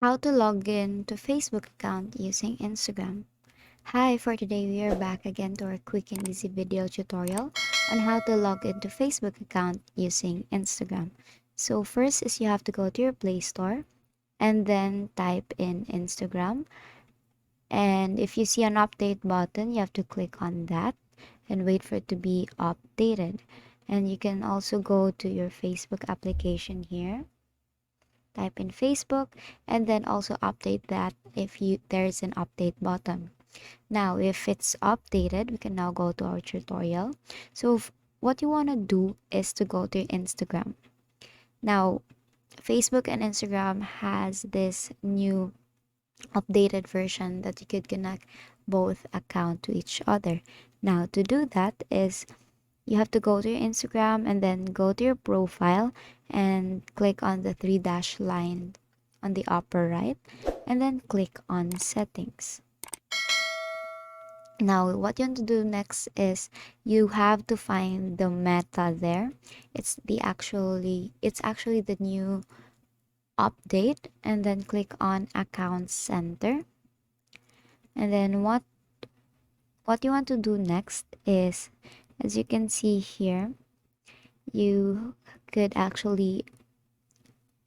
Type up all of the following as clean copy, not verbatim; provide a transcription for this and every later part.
How to log in to Facebook account using Instagram. Hi, for today we are back again to our quick and easy video tutorial on how to log into Facebook account using Instagram. So first is you have to go to your Play Store and then type in Instagram. And if you see an update button, you have to click on that and wait for it to be updated. And you can also go to your Facebook application here, type in Facebook, and then also update that if you there's an update button. Now if it's updated, we can now go to our tutorial. So what you want to do is to go to Instagram. Now Facebook and Instagram has this new updated version that you could connect both account to each other. Now to do that is you have to go to your Instagram and then go to your profile and click on the three dash line on the upper right and then click on settings. Now what you want to do next is you have to find the meta there. It's actually the new update, and then click on account center. And then what you want to do next is, as you can see here, you could actually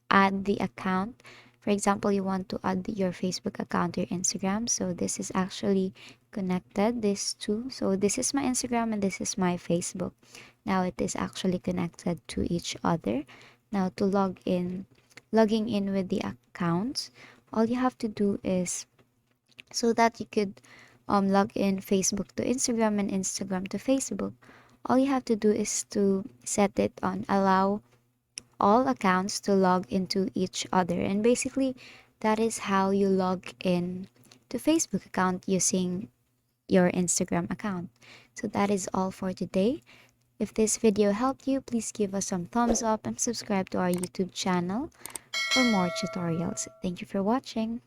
add the account. For example, you want to add your Facebook account to your Instagram. So this is actually connected, these two. So this is my Instagram and this is my Facebook. Now it is actually connected to each other. Now to logging in with the accounts, all you have to do is so that you could log in Facebook to Instagram and Instagram to Facebook. All you have to do is to set it on allow all accounts to log into each other, and basically that is how you log in to Facebook account using your Instagram account. So that is all for today. If this video helped you, please give us some thumbs up and subscribe to our YouTube channel for more tutorials. Thank you for watching.